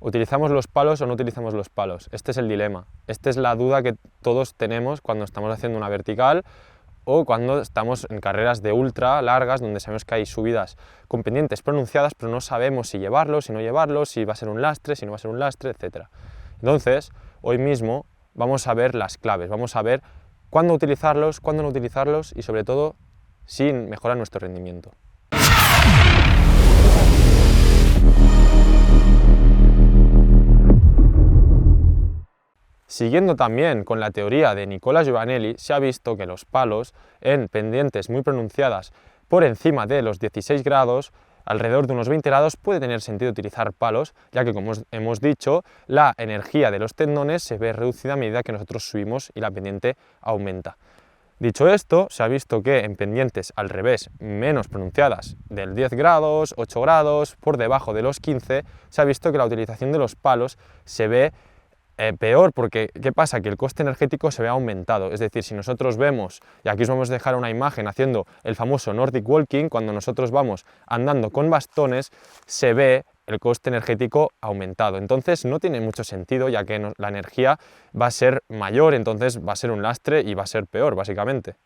¿Utilizamos los palos o no utilizamos los palos? Este es el dilema, esta es la duda que todos tenemos cuando estamos haciendo una vertical o cuando estamos en carreras de ultra largas donde sabemos que hay subidas con pendientes pronunciadas pero no sabemos si llevarlos, si no llevarlos, si va a ser un lastre, si no va a ser un lastre, etc. Entonces, hoy mismo vamos a ver las claves, vamos a ver cuándo utilizarlos, cuándo no utilizarlos y sobre todo si mejoran nuestro rendimiento. Siguiendo también con la teoría de Nicola Giovanelli, se ha visto que los palos en pendientes muy pronunciadas por encima de los 16 grados, alrededor de unos 20 grados, puede tener sentido utilizar palos, ya que, como hemos dicho, la energía de los tendones se ve reducida a medida que nosotros subimos y la pendiente aumenta. Dicho esto, se ha visto que en pendientes al revés, menos pronunciadas, del 10 grados, 8 grados, por debajo de los 15, se ha visto que la utilización de los palos se ve peor, porque ¿qué pasa? Que el coste energético se ve aumentado, es decir, si nosotros vemos, y aquí os vamos a dejar una imagen haciendo el famoso Nordic Walking, cuando nosotros vamos andando con bastones, se ve el coste energético aumentado, entonces no tiene mucho sentido, ya que la energía va a ser mayor, entonces va a ser un lastre y va a ser peor, básicamente.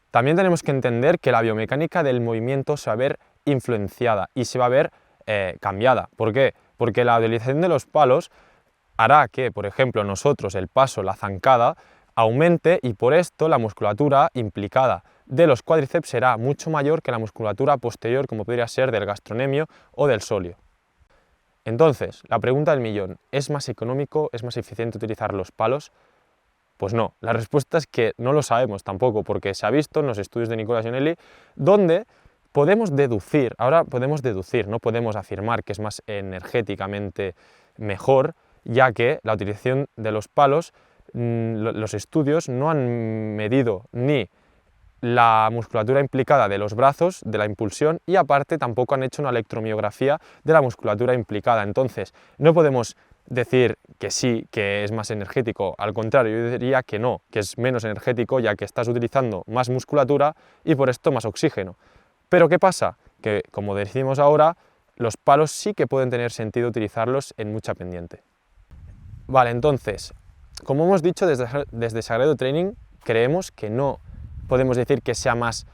También tenemos que entender que la biomecánica del movimiento se va a ver influenciada y se va a ver cambiada. ¿Por qué? Porque la utilización de los palos hará que, por ejemplo, nosotros el paso, la zancada, aumente y por esto la musculatura implicada de los cuádriceps será mucho mayor que la musculatura posterior, como podría ser del gastrocnemio o del sóleo. Entonces, la pregunta del millón, ¿es más económico, es más eficiente utilizar los palos? Pues no, la respuesta es que no lo sabemos tampoco, porque se ha visto en los estudios de Nicola Giovanelli, donde podemos deducir, ahora podemos deducir, no podemos afirmar que es más energéticamente mejor, ya que la utilización de los palos, los estudios no han medido ni la musculatura implicada de los brazos, de la impulsión, y aparte tampoco han hecho una electromiografía de la musculatura implicada. Entonces, no podemos decir que sí, que es más energético, al contrario, yo diría que no, que es menos energético, ya que estás utilizando más musculatura y por esto más oxígeno. Pero ¿qué pasa? Que, como decimos ahora, los palos sí que pueden tener sentido utilizarlos en mucha pendiente. Vale, entonces, como hemos dicho desde Sagredo Training, creemos que no podemos decir que sea más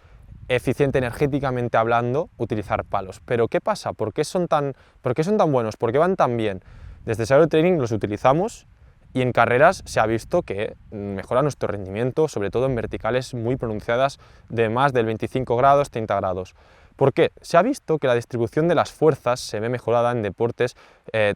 eficiente energéticamente hablando utilizar palos. Pero ¿qué pasa? ¿Por qué son tan buenos? ¿Por qué van tan bien? Desde Sagredo Training los utilizamos y en carreras se ha visto que mejora nuestro rendimiento, sobre todo en verticales muy pronunciadas de más del 25 grados, 30 grados. ¿Por qué? Se ha visto que la distribución de las fuerzas se ve mejorada en deportes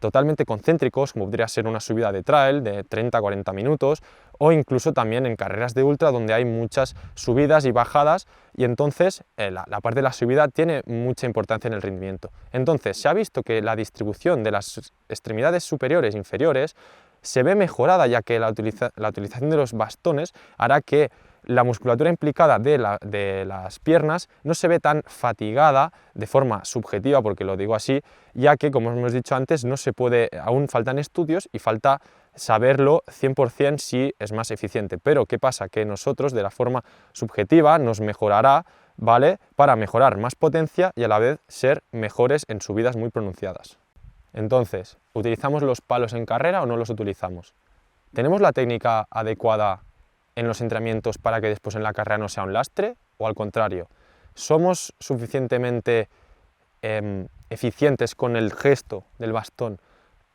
totalmente concéntricos, como podría ser una subida de trail de 30-40 minutos, o incluso también en carreras de ultra donde hay muchas subidas y bajadas, y entonces la parte de la subida tiene mucha importancia en el rendimiento. Entonces se ha visto que la distribución de las extremidades superiores e inferiores se ve mejorada, ya que la utilización de los bastones hará que la musculatura implicada de las piernas no se ve tan fatigada de forma subjetiva, porque lo digo así, ya que, como hemos dicho antes, no se puede, aún faltan estudios y falta saberlo 100% si es más eficiente. Pero ¿qué pasa? Que nosotros, de la forma subjetiva, nos mejorará, ¿vale?, para mejorar más potencia y a la vez ser mejores en subidas muy pronunciadas. Entonces, ¿utilizamos los palos en carrera o no los utilizamos? ¿Tenemos la técnica adecuada en los entrenamientos para que después en la carrera no sea un lastre? ¿O al contrario, somos suficientemente eficientes con el gesto del bastón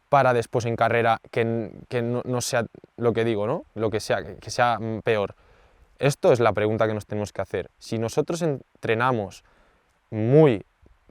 para después en carrera que no sea lo que digo, ¿no?, lo que sea peor? Esto es la pregunta que nos tenemos que hacer. Si nosotros entrenamos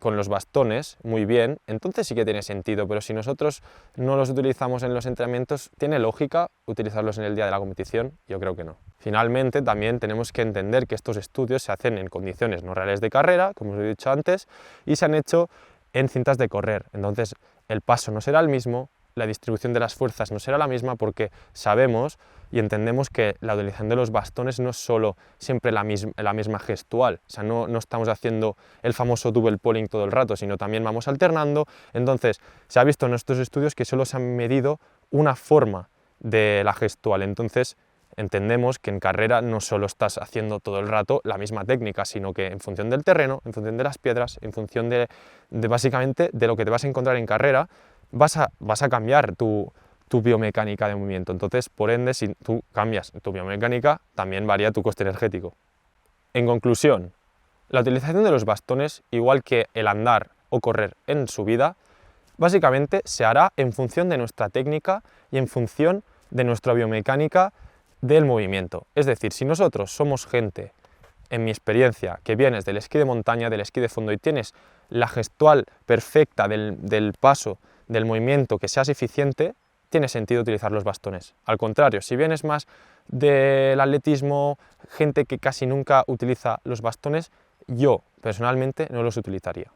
con los bastones muy bien, entonces sí que tiene sentido, pero si nosotros no los utilizamos en los entrenamientos, ¿tiene lógica utilizarlos en el día de la competición? Yo creo que no. Finalmente, también tenemos que entender que estos estudios se hacen en condiciones no reales de carrera, como os he dicho antes, y se han hecho en cintas de correr. Entonces, el paso no será el mismo, la distribución de las fuerzas no será la misma, porque sabemos y entendemos que la utilización de los bastones no es solo siempre la misma gestual, o sea, no estamos haciendo el famoso double pulling todo el rato, sino también vamos alternando. Entonces, se ha visto en estos estudios que solo se han medido una forma de la gestual, entonces entendemos que en carrera no solo estás haciendo todo el rato la misma técnica, sino que en función del terreno, en función de las piedras, en función de básicamente de lo que te vas a encontrar en carrera, vas a cambiar tu biomecánica de movimiento. Entonces, por ende, si tú cambias tu biomecánica, también varía tu coste energético. En conclusión, la utilización de los bastones, igual que el andar o correr en subida, básicamente se hará en función de nuestra técnica y en función de nuestra biomecánica del movimiento. Es decir, si nosotros somos gente, en mi experiencia, que vienes del esquí de montaña, del esquí de fondo y tienes la gestual perfecta del paso, del movimiento, que seas eficiente, tiene sentido utilizar los bastones. Al contrario, si vienes más del atletismo, gente que casi nunca utiliza los bastones, yo personalmente no los utilizaría.